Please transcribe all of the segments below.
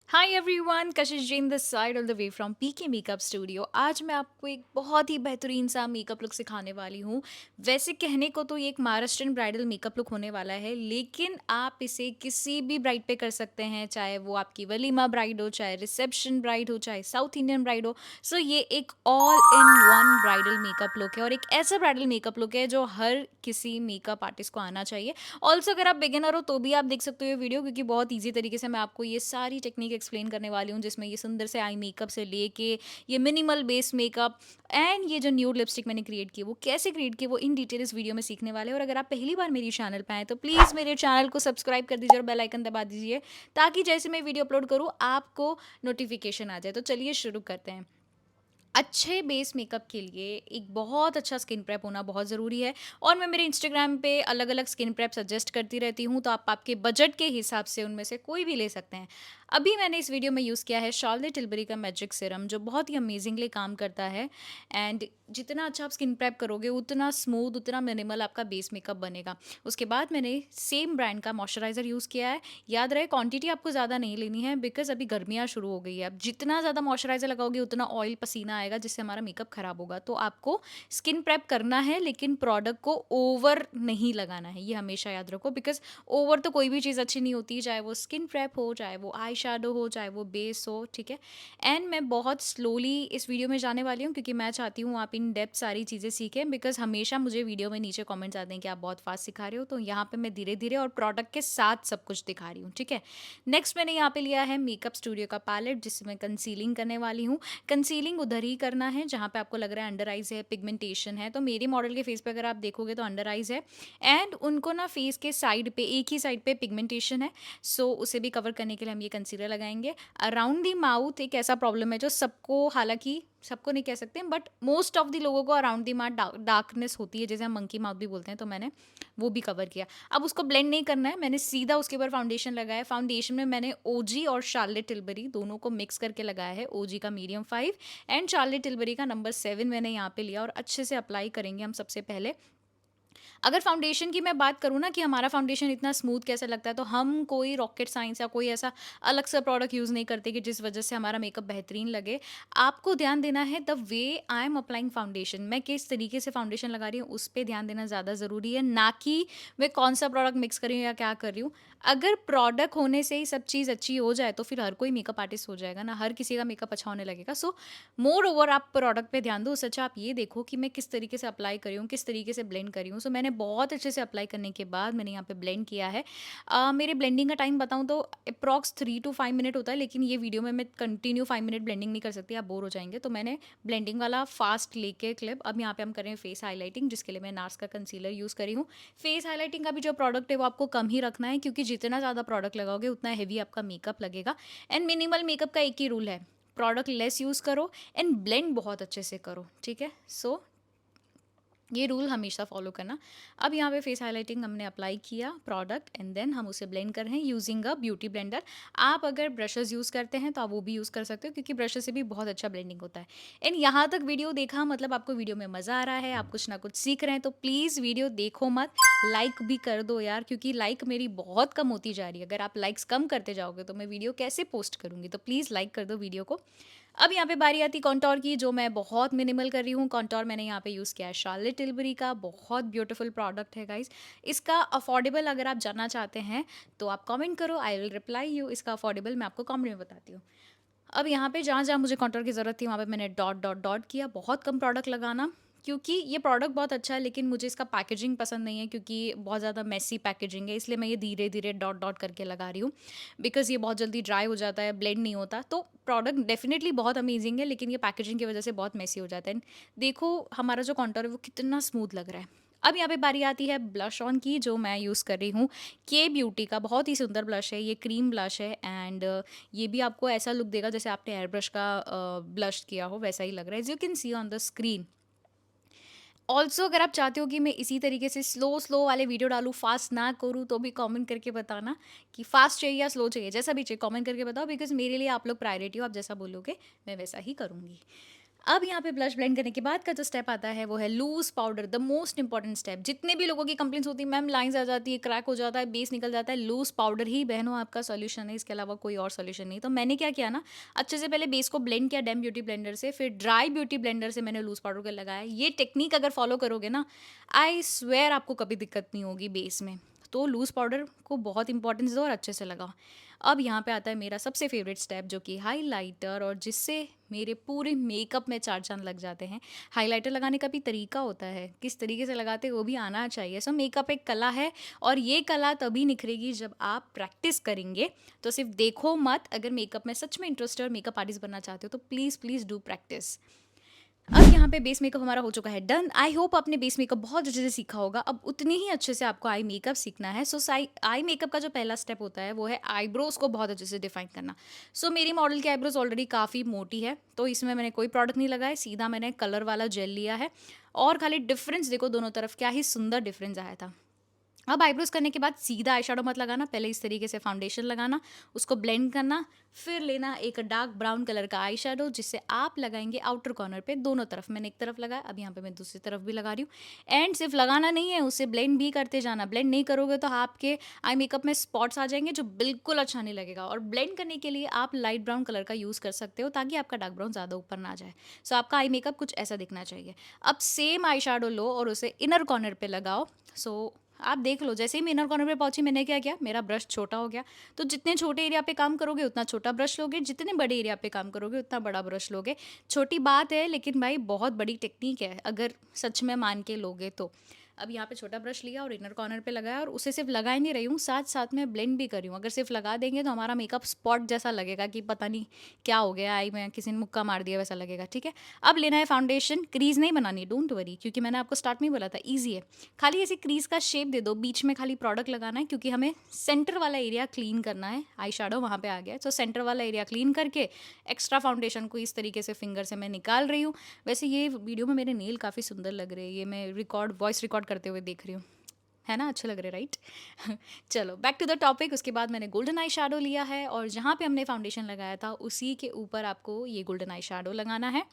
Hi everyone, Kashish Jain this side all the way from PK makeup studio. आज मैं आपको एक बहुत ही बेहतरीन सा मेकअप लुक सिखाने वाली हूँ। वैसे कहने को तो ये एक महाराष्ट्रियन ब्राइडल मेकअप लुक होने वाला है, लेकिन आप इसे किसी भी ब्राइड पे कर सकते हैं, चाहे वो आपकी वलीमा ब्राइड हो, चाहे रिसेप्शन ब्राइड हो, चाहे साउथ इंडियन ब्राइड हो। सो ये एक all in one bridal makeup look है और एक ऐसा ब्राइडल मेकअप लुक है जो हर किसी मेकअप आर्टिस्ट को आना चाहिए। ऑल्सो अगर आप बिगिनर हो तो भी आप देख सकते हो ये वीडियो, क्योंकि बहुत ईजी तरीके से मैं आपको ये सारी टेक्निक एक्सप्लेन करने वाली हूँ, जिसमें ये सुंदर से आई मेकअप से लेके ये मिनिमल बेस मेकअप एंड ये जो न्यूड लिपस्टिक मैंने क्रिएट की वो कैसे क्रिएट की वो इन डिटेल इस वीडियो में सीखने वाले हैं। और अगर आप पहली बार मेरी चैनल पे आए तो प्लीज़ मेरे चैनल को सब्सक्राइब कर दीजिए और बेल आइकन दबा दीजिए, ताकि जैसे मैं वीडियो अपलोड करूँ आपको नोटिफिकेशन आ जाए। तो चलिए शुरू करते हैं। अच्छे बेस मेकअप के लिए एक बहुत अच्छा स्किन प्रेप होना बहुत ज़रूरी है, और मैं मेरे इंस्टाग्राम पे अलग अलग स्किन प्रेप सजेस्ट करती रहती हूँ, तो आप आपके बजट के हिसाब से उनमें से कोई भी ले सकते हैं। अभी मैंने इस वीडियो में यूज़ किया है शार्लेट टिल्बरी का मैजिक सीरम, जो बहुत ही अमेजिंगली काम करता है। एंड जितना अच्छा आप स्किन प्रेप करोगे उतना स्मूथ, उतना मिनिमल आपका बेस मेकअप बनेगा। उसके बाद मैंने सेम ब्रांड का मॉइस्चराइज़र यूज़ किया है। याद रहे क्वांटिटी आपको ज़्यादा नहीं लेनी है, बिकॉज अभी गर्मियाँ शुरू हो गई है। अब जितना ज़्यादा मॉइस्चराइज़र लगाओगे उतना ऑयल पसीना आएगा, जिससे हमारा मेकअप खराब होगा। तो आपको स्किन प्रेप करना है, लेकिन प्रोडक्ट को ओवर नहीं लगाना है, ये हमेशा याद रखो। बिकॉज ओवर तो कोई भी चीज़ अच्छी नहीं होती, चाहे वो स्किन प्रेप हो, चाहे वो आई शैडो हो, चाहे वो बेस हो, ठीक है। एंड मैं बहुत स्लोली इस वीडियो में जाने वाली हूँ, क्योंकि मैं चाहती हूँ आप इन डेप्थ सारी चीज़ें सीखें। बिकॉज हमेशा मुझे वीडियो में नीचे कमेंट्स आते हैं कि आप बहुत फास्ट सिखा रहे हो, तो यहाँ पे मैं धीरे धीरे और प्रोडक्ट के साथ सब कुछ दिखा रही हूँ, ठीक है। नेक्स्ट मैंने यहाँ पे लिया है मेकअप स्टूडियो का पैलेट, जिससे मैं कंसीलिंग करने वाली हूँ। कंसीलिंग उधर ही करना है जहाँ पे आपको लग रहा है अंडर आइज है, पिगमेंटेशन है। तो मेरे मॉडल के फेस पे अगर आप देखोगे तो अंडर आइज है, एंड उनको ना फेस के साइड पे, एक ही साइड पे पिगमेंटेशन है। सो उसे भी कवर करने के लिए हम ये कंसीलर लगाएंगे। अराउंड दी माउथ एक ऐसा प्रॉब्लम है जो सबको, हालांकि सबको नहीं कह सकते, बट मोस्ट ऑफ द लोगों को अराउंड दी माउथ डार्कनेस होती है, जैसे हम मंकी माउथ भी बोलते हैं। तो मैंने वो भी कवर किया। अब उसको ब्लेंड नहीं करना है, मैंने सीधा उसके ऊपर फाउंडेशन लगाया। फाउंडेशन में मैंने ओजी और शार्लेट टिल्बरी दोनों को मिक्स करके लगाया है। ओजी का मीडियम 5 एंड शार्लेट टिल्बरी का नंबर 7 मैंने यहाँ पे लिया, और अच्छे से अप्लाई करेंगे हम सबसे पहले। अगर फाउंडेशन की मैं बात करूँ ना कि हमारा फाउंडेशन इतना स्मूथ कैसे लगता है, तो हम कोई रॉकेट साइंस या कोई ऐसा अलग सा प्रोडक्ट यूज़ नहीं करते कि जिस वजह से हमारा मेकअप बेहतरीन लगे। आपको ध्यान देना है the way I am applying foundation, मैं किस तरीके से फाउंडेशन लगा रही हूँ उस पर ध्यान देना ज़्यादा ज़रूरी है, ना कि मैं कौन सा प्रोडक्ट मिक्स कर रही हूँ या क्या कर रही हूँ। अगर प्रोडक्ट होने से ही सब चीज़ अच्छी हो जाए तो फिर हर कोई मेकअप आर्टिस्ट हो जाएगा ना, हर किसी का मेकअप अच्छा होने लगेगा। सो मोर ओवर आप प्रोडक्ट पे ध्यान दो, उससे अच्छा आप ये देखो कि मैं किस तरीके से अप्लाई करी हूँ, किस तरीके से ब्लेंड करी हूँ। सो मैंने बहुत अच्छे से अप्लाई करने के बाद मैंने यहाँ पे ब्लेंड किया है। मेरे ब्लेंडिंग का टाइम बताऊँ तो अप्रॉक्स 3 to 5 मिनट होता है, लेकिन ये वीडियो में मैं कंटिन्यू 5 मिनट ब्लेंडिंग नहीं कर सकती, आप बोर हो जाएंगे। तो मैंने ब्लेंडिंग वाला फास्ट लेके क्लिप। अब यहाँ पे हम करें फेस हाईलाइटिंग, जिसके लिए मैं नार्स का कंसीलर यूज़ करी हूँ। फेस हाईलाइटिंग का भी जो प्रोडक्ट है वो आपको कम ही रखना है, क्योंकि जितना ज़्यादा प्रोडक्ट लगाओगे उतना हैवी आपका मेकअप लगेगा। एंड मिनिमल मेकअप का एक ही रूल है, प्रोडक्ट लेस यूज़ करो एंड ब्लेंड बहुत अच्छे से करो, ठीक है। सो ये रूल हमेशा फॉलो करना। अब यहाँ पे फेस हाइलाइटिंग हमने अप्लाई किया प्रोडक्ट, एंड देन हम उसे ब्लेंड कर रहे हैं यूजिंग अ ब्यूटी ब्लेंडर। आप अगर ब्रशेस यूज़ करते हैं तो आप वो भी यूज़ कर सकते हो, क्योंकि ब्रशेस से भी बहुत अच्छा ब्लेंडिंग होता है। एंड यहाँ तक वीडियो देखा मतलब आपको वीडियो में मज़ा आ रहा है, आप कुछ ना कुछ सीख रहे हैं, तो प्लीज़ वीडियो देखो मत, लाइक भी कर दो यार, क्योंकि लाइक मेरी बहुत कम होती जा रही है। अगर आप लाइक्स कम करते जाओगे तो मैं वीडियो कैसे पोस्ट करूँगी, तो प्लीज़ लाइक कर दो वीडियो को। अब यहाँ पे बारी आती कॉन्टोर की, जो मैं बहुत मिनिमल कर रही हूँ। कॉन्टोर मैंने यहाँ पे यूज़ किया है शार्लेट टिल्बरी का, बहुत ब्यूटीफुल प्रोडक्ट है गाइस। इसका अफोर्डेबल अगर आप जानना चाहते हैं तो आप कमेंट करो, आई विल रिप्लाई यू। इसका अफोर्डेबल मैं आपको कमेंट में बताती हूँ। अब यहाँ पे जहाँ जहाँ मुझे कॉन्टोर की ज़रूरत थी वहाँ पे मैंने डॉट डॉट डॉट किया, बहुत कम प्रोडक्ट लगाना, क्योंकि ये प्रोडक्ट बहुत अच्छा है, लेकिन मुझे इसका पैकेजिंग पसंद नहीं है, क्योंकि बहुत ज़्यादा मेसी पैकेजिंग है, इसलिए मैं ये धीरे धीरे डॉट डॉट करके लगा रही हूँ। बिकॉज़ ये बहुत जल्दी ड्राई हो जाता है, ब्लेंड नहीं होता। तो प्रोडक्ट डेफिनेटली बहुत अमेजिंग है, लेकिन ये पैकेजिंग की वजह से बहुत मेसी हो जाता है। देखो हमारा जो कॉन्टोर है वो कितना स्मूथ लग रहा है। अब यहाँ पे बारी आती है ब्लश ऑन की, जो मैं यूज़ कर रही हूँ के ब्यूटी का, बहुत ही सुंदर ब्लश है, ये क्रीम ब्लश है। एंड ये भी आपको ऐसा लुक देगा जैसे आपने एयर ब्रश का ब्लश किया हो, वैसा ही लग रहा है, as you can see on the screen. Also अगर आप चाहते हो कि मैं इसी तरीके से स्लो स्लो वाले वीडियो डालूँ, फास्ट ना करूँ, तो भी कमेंट करके बताना कि फास्ट चाहिए या स्लो चाहिए, जैसा भी चाहिए कमेंट करके बताओ, बिकॉज मेरे लिए आप लोग प्रायोरिटी हो, आप जैसा बोलोगे मैं वैसा ही करूँगी। अब यहाँ पे ब्लश ब्लेंड करने के बाद का जो स्टेप आता है वो है loose powder, the most important step. जितने भी लोगों की कंप्लेंट्स होती है, मैम लाइंस आ जाती है, क्रैक हो जाता है, बेस निकल जाता है, लूज पाउडर ही बहनों आपका सॉल्यूशन है, इसके अलावा कोई और सॉल्यूशन नहीं। तो मैंने क्या किया ना, अच्छे से पहले बेस को ब्लेंड किया डैम ब्यूटी ब्लेंडर से, फिर ड्राई ब्यूटी ब्लेंडर से मैंने लूज पाउडर को लगाया। ये टेक्निक अगर फॉलो करोगे ना, आई स्वेयर आपको कभी दिक्कत नहीं होगी बेस में। तो लूज़ पाउडर को बहुत इंपॉर्टेंस दो और अच्छे से लगाओ। अब यहाँ पे आता है मेरा सबसे फेवरेट स्टेप, जो कि हाइलाइटर, और जिससे मेरे पूरे मेकअप में चार चांद लग जाते हैं। हाइलाइटर लगाने का भी तरीका होता है, किस तरीके से लगाते हैं वो भी आना चाहिए। सो मेकअप एक कला है, और ये कला तभी निखरेगी जब आप प्रैक्टिस करेंगे। तो सिर्फ देखो मत, अगर मेकअप में सच में इंटरेस्टेड और मेकअप आर्टिस्ट बनना चाहते हो तो प्लीज़ प्लीज़ डू प्रैक्टिस। अब यहाँ पे बेस मेकअप हमारा हो चुका है डन। आई होप आपने बेस मेकअप बहुत अच्छे से सीखा होगा। अब उतनी ही अच्छे से आपको आई मेकअप सीखना है। सो आई मेकअप का जो पहला स्टेप होता है वो है आईब्रोज को बहुत अच्छे से डिफाइन करना। सो मेरी मॉडल की आईब्रोज ऑलरेडी काफ़ी मोटी है, तो इसमें मैंने कोई प्रोडक्ट नहीं लगाया, सीधा मैंने कलर वाला जेल लिया है। और खाली डिफरेंस देखो दोनों तरफ, क्या ही सुंदर डिफरेंस आया था। अब आईब्रोज करने के बाद सीधा आई शेडो मत लगाना, पहले इस तरीके से फाउंडेशन लगाना, उसको ब्लेंड करना, फिर लेना एक डार्क ब्राउन कलर का आई शेडो, जिससे आप लगाएंगे आउटर कॉर्नर पे दोनों तरफ। मैंने एक तरफ लगाया, अब यहाँ पे मैं दूसरी तरफ भी लगा रही हूँ। एंड सिर्फ लगाना नहीं है, उसे ब्लेंड भी करते जाना। ब्लेंड नहीं करोगे तो आपके आई मेकअप में स्पॉट्स आ जाएंगे, जो बिल्कुल अच्छा नहीं लगेगा। और ब्लेंड करने के लिए आप लाइट ब्राउन कलर का यूज़ कर सकते हो, ताकि आपका डार्क ब्राउन ज़्यादा ऊपर ना जाए। सो आपका आई मेकअप कुछ ऐसा दिखना चाहिए। अब सेम आई शेडो लो और उसे इनर कॉर्नर पे लगाओ। सो आप देख लो, जैसे ही मैं इनर कॉर्नर पे पहुंची, मैंने क्या किया, मेरा ब्रश छोटा हो गया। तो जितने छोटे एरिया पे काम करोगे उतना छोटा ब्रश लोगे, जितने बड़े एरिया पे काम करोगे उतना बड़ा ब्रश लोगे। छोटी बात है, लेकिन भाई बहुत बड़ी टेक्निक है अगर सच में मान के लोगे तो। अब यहाँ पे छोटा ब्रश लिया और इनर कॉर्नर पे लगाया, और उसे सिर्फ लगा ही नहीं रही हूँ, साथ साथ में ब्लेंड भी कर रही हूँ। अगर सिर्फ लगा देंगे तो हमारा मेकअप स्पॉट जैसा लगेगा कि पता नहीं क्या हो गया, आई में किसी ने मुक्का मार दिया वैसा लगेगा। ठीक है, अब लेना है फाउंडेशन। क्रीज नहीं बनानी, डोंट वरी, क्योंकि मैंने आपको स्टार्ट में ही बोला था ईजी है। खाली ऐसी क्रीज का शेप दे दो, बीच में खाली प्रोडक्ट लगाना है, क्योंकि हमें सेंटर वाला एरिया क्लीन करना है। आई शेडो वहाँ पे आ गया है, तो सेंटर वाला एरिया क्लीन करके एक्स्ट्रा फाउंडेशन को इस तरीके से फिंगर से मैं निकाल रही हूँ। वैसे ये वीडियो में मेरे नेल काफ़ी सुंदर लग रहे हैं, ये मैं वॉइस रिकॉर्ड करते हुए देख रही हूँ, है ना, अच्छे लग रहे, राइट? चलो बैक टू द टॉपिक। उसके बाद मैंने गोल्डन आई शेडो लिया है, और जहाँ पे हमने फाउंडेशन लगाया था उसी के ऊपर आपको ये गोल्डन आई शेडो लगाना है।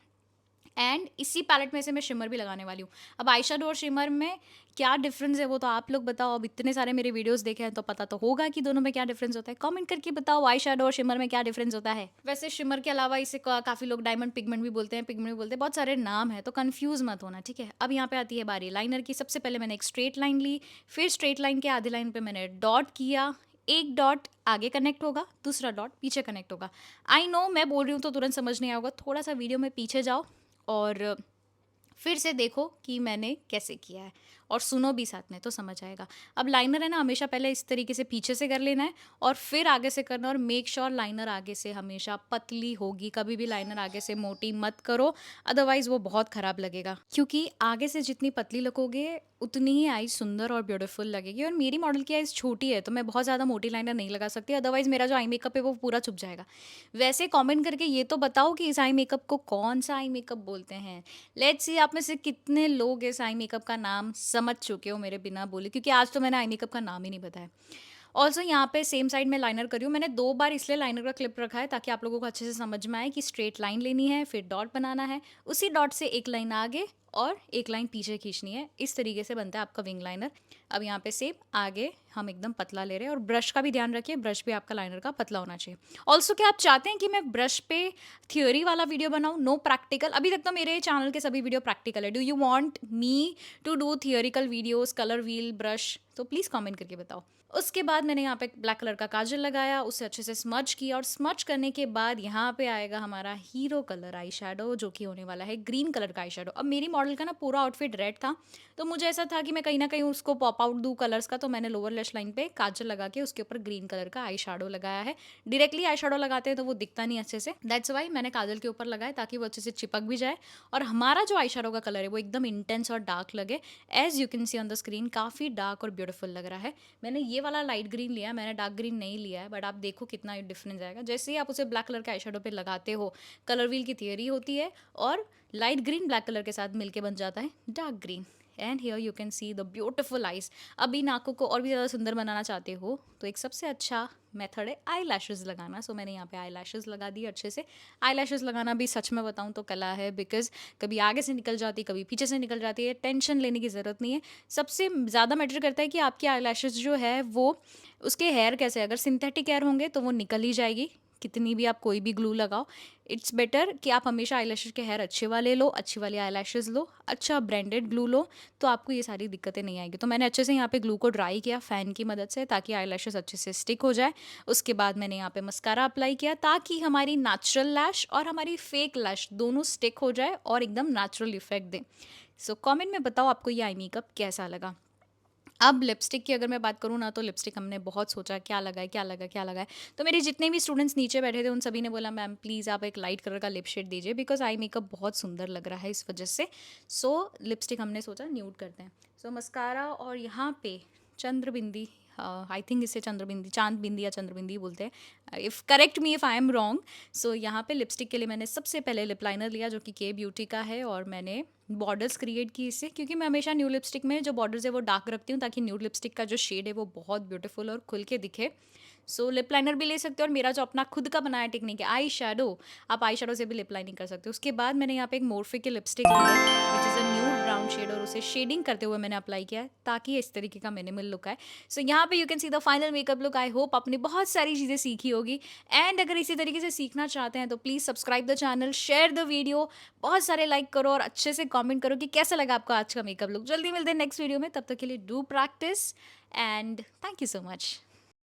एंड इसी पैलेट में से मैं शिमर भी लगाने वाली हूँ। अब आई शेडो और शिमर में क्या डिफरेंस है वो तो आप लोग बताओ। अब इतने सारे मेरे वीडियोस देखे हैं तो पता तो होगा कि दोनों में क्या डिफरेंस होता है। कमेंट करके बताओ आई शेडो और शिमर में क्या डिफरेंस होता है। वैसे शिमर के अलावा इसे काफ़ी लोग डायमंड पिगमेंट भी बोलते हैं, पिगमेंट भी बोलते हैं, बहुत सारे नाम है, तो कन्फ्यूज़ मत होना, ठीक है। अब यहाँ पे आती है बारी लाइनर की। सबसे पहले मैंने एक स्ट्रेट लाइन ली, फिर स्ट्रेट लाइन के आधे लाइन पर मैंने डॉट किया। एक डॉट आगे कनेक्ट होगा, दूसरा डॉट पीछे कनेक्ट होगा। आई नो मैं बोल रही हूँ तो तुरंत समझ नहीं आएगा, थोड़ा सा वीडियो में पीछे जाओ और फिर से देखो कि मैंने कैसे किया है, और सुनो भी साथ में, तो समझ आएगा। अब लाइनर है ना, हमेशा पहले इस तरीके से पीछे से कर लेना है और फिर आगे से करना, और मेक श्योर लाइनर आगे से हमेशा पतली होगी। कभी भी लाइनर आगे से मोटी मत करो, अदरवाइज वो बहुत ख़राब लगेगा, क्योंकि आगे से जितनी पतली लगोगे उतनी ही आईज सुंदर और ब्यूटीफुल लगेगी। और मेरी मॉडल की आईज छोटी है, तो मैं बहुत ज़्यादा मोटी लाइनर नहीं लगा सकती, अदरवाइज मेरा जो आई मेकअप है वो पूरा छुप जाएगा। वैसे कमेंट करके ये तो बताओ कि इस आई मेकअप को कौन सा आई मेकअप बोलते हैं। लेट्स सी आप में से कितने लोग इस आई मेकअप का नाम समझ चुके हो मेरे बिना बोले, क्योंकि आज तो मैंने आई मेकअप का नाम ही नहीं बताया। ऑल्सो यहाँ पे सेम साइड में लाइनर करी हूँ। मैंने 2 बार इसलिए लाइनर का क्लिप रखा है ताकि आप लोगों को अच्छे से समझ में आए कि स्ट्रेट लाइन लेनी है, फिर डॉट बनाना है, उसी डॉट से एक लाइन आगे और एक लाइन पीछे खींचनी है। इस तरीके से बनता है आपका विंग लाइनर। अब यहाँ पे सेम आगे हम एकदम पतला ले रहे हैं, और ब्रश का भी ध्यान रखिए, ब्रश भी आपका लाइनर का पतला होना चाहिए। ऑल्सो क्या आप चाहते हैं कि मैं ब्रश पे थियोरी वाला वीडियो बनाऊँ? No practical. अभी तक तो मेरे चैनल के सभी वीडियो प्रैक्टिकल है। Do you want me to do theoretical videos, colour wheel, brush? तो प्लीज़ कमेंट करके बताओ। उसके बाद मैंने यहाँ पे ब्लैक कलर का काजल लगाया, उसे अच्छे से स्मज किया, और स्मज करने के बाद यहाँ पे आएगा हमारा हीरो कलर आई शेडो, जो कि होने वाला है ग्रीन कलर का आई शेडो। अब मेरी मॉडल का ना पूरा आउटफिट रेड था, तो मुझे ऐसा था कि मैं कहीं ना कहीं उसको पॉप आउट दूँ कलर्स का, तो मैंने लोअर लैश लाइन पे काजल लगा के उसके ऊपर ग्रीन कलर का आई शेडो लगाया है। डायरेक्टली आई शेडो लगाते हैं तो वो दिखता नहीं अच्छे से, दैट्स वाई मैंने काजल के ऊपर लगाया, ताकि वो अच्छे से चिपक भी जाए और हमारा जो आई शेडो का कलर है वो एकदम इंटेंस और डार्क लगे। As you can see on the screen, काफ़ी डार्क और ब्यूटीफुल लग रहा है। मैंने ये वाला लाइट ग्रीन लिया, मैंने डार्क ग्रीन नहीं लिया है, बट आप देखो कितना डिफरेंस आएगा। जैसे ही आप उसे ब्लैक कलर के आई शेडो पे लगाते हो, कलर व्हील की थियरी होती है, और लाइट ग्रीन ब्लैक कलर के साथ मिलके बन जाता है dark green. And here you can see the beautiful eyes. अभी नाकों को और भी ज़्यादा सुंदर बनाना चाहते हो तो एक सबसे अच्छा मेथड है आई लैशेज़ लगाना। सो मैंने यहाँ पे आई लैशेज़ लगा दी अच्छे से। आई लैशेज़ लगाना भी सच में बताऊँ तो कला है, बिकॉज कभी आगे से निकल जाती कभी पीछे से निकल जाती है, टेंशन लेने की ज़रूरत नहीं है। सबसे ज़्यादा मैटर करता है कि आपकी आई लैशेज़ जो है वो उसके हेयर कैसे, अगर सिंथेटिक हेयर होंगे तो वो निकल ही जाएगी कितनी भी आप कोई भी ग्लू लगाओ। इट्स बेटर कि आप हमेशा आईलैशेस के हेयर अच्छे वाले लो, अच्छी वाली आईलैशेस लो, अच्छा ब्रांडेड ग्लू लो, तो आपको ये सारी दिक्कतें नहीं आएगी। तो मैंने अच्छे से यहाँ पे ग्लू को ड्राई किया फ़ैन की मदद से ताकि आईलैशेस अच्छे से स्टिक हो जाए। उसके बाद मैंने यहाँ पे मस्कारा अप्लाई किया ताकि हमारी नेचुरल लैश और हमारी फेक लैश दोनों स्टिक हो जाए और एकदम नेचुरल इफेक्ट दें। सो कमेंट में बताओ आपको ये आई मेकअप कैसा लगा। अब लिपस्टिक की अगर मैं बात करूँ ना, तो लिपस्टिक हमने बहुत सोचा क्या लगाए क्या लगाए क्या लगाए। तो मेरे जितने भी स्टूडेंट्स नीचे बैठे थे उन सभी ने बोला मैम प्लीज़ आप एक लाइट कलर का लिप शेड दीजिए, बिकॉज आई मेकअप बहुत सुंदर लग रहा है इस वजह से। सो लिपस्टिक हमने सोचा न्यूड करते हैं। सो मस्कारा और यहाँ पे चंद्रबिंदी, आई थिंक इसे चंद्रबिंदी, चांद बिंदी या चंद्रबिंदी बोलते हैं, if correct me if I am wrong. So यहाँ पे लिपस्टिक के लिए मैंने सबसे पहले लिप लाइनर लिया जो कि के ब्यूटी का है, और मैंने बॉर्डर्स क्रिएट की इससे, क्योंकि मैं हमेशा न्यू लिपस्टिक में जो बॉर्डर्स है वो डार्क रखती हूँ ताकि न्यू लिपस्टिक का जो शेड है वो बहुत ब्यूटीफुल और खुल के दिखे। सो लिप लाइनर भी ले सकते हो, और मेरा जो अपना खुद का बनाया टेक्निक है आई शेडो, आप आई शेडो से भी लिप लाइनिंग कर सकते हो। उसके बाद मैंने यहाँ पे एक मोरफे की लिपस्टिक ली है which is a nude brown shade, और उसे शेडिंग करते हुए मैंने अप्लाई किया है ताकि इस तरीके का मिनिमल लुक आए। सो यहाँ पे you can see the final makeup look. I hope आपने बहुत सारी चीज़ें सीखी होगी, एंड अगर इसी तरीके से सीखना चाहते हैं तो please subscribe the channel, share the video, बहुत सारे लाइक करो और अच्छे से कमेंट करो कि कैसा लगा आपका आज का मेकअप लुक। जल्दी मिलते हैं नेक्स्ट वीडियो में, तब तक के लिए do practice and thank you so much.